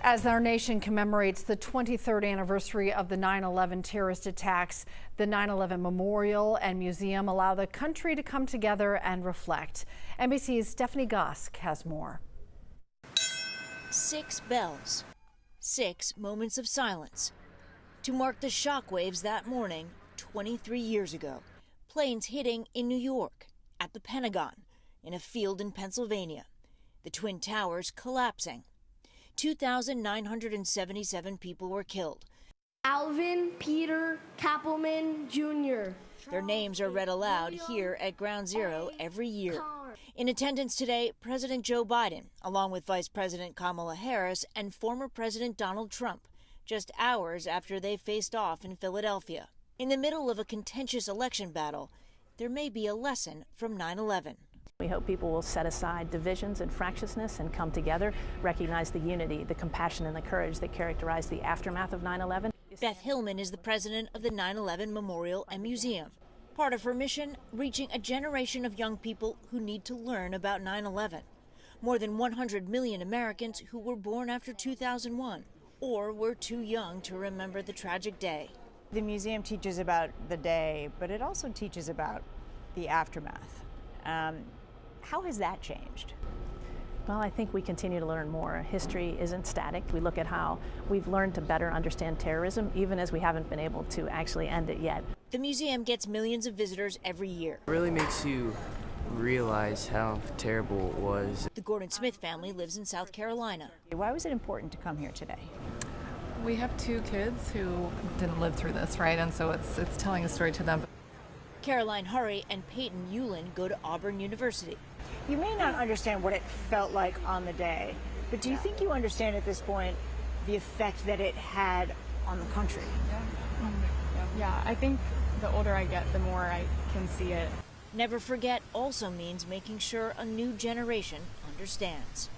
As our nation commemorates the 23rd anniversary of the 9/11 terrorist attacks, the 9/11 Memorial and Museum allow the country to come together and reflect. NBC's Stephanie Gosk has more. 6 bells, 6 moments of silence to mark the shockwaves that morning 23 years ago. Planes hitting in New York, at the Pentagon, in a field in Pennsylvania, the Twin Towers collapsing. 2,977 people were killed. Alvin Peter Kappelman Jr. Their names are read aloud here at Ground Zero every year. In attendance today, President Joe Biden, along with Vice President Kamala Harris and former President Donald Trump, just hours after they faced off in Philadelphia. In the middle of a contentious election battle, there may be a lesson from 9/11. We hope people will set aside divisions and fractiousness and come together, recognize the unity, the compassion, and the courage that characterized the aftermath of 9/11. Beth Hillman is the president of the 9/11 Memorial and Museum. Part of her mission, reaching a generation of young people who need to learn about 9/11. More than 100 million Americans who were born after 2001 or were too young to remember the tragic day. The museum teaches about the day, but it also teaches about the aftermath. How has that changed? Well, I think we continue to learn more. History isn't static. We look at how we've learned to better understand terrorism, even as we haven't been able to actually end it yet. The museum gets millions of visitors every year. It really makes you realize how terrible it was. The Gordon Smith family lives in South Carolina. Why was it important to come here today? We have 2 kids who didn't live through this, right? And so it's telling a story to them. Caroline Hurry and Peyton Hewlin go to Auburn University. You may not understand what it felt like on the day, but do you think you understand at this point the effect that it had on the country? Yeah, I think the older I get, the more I can see it. Never forget also means making sure a new generation understands.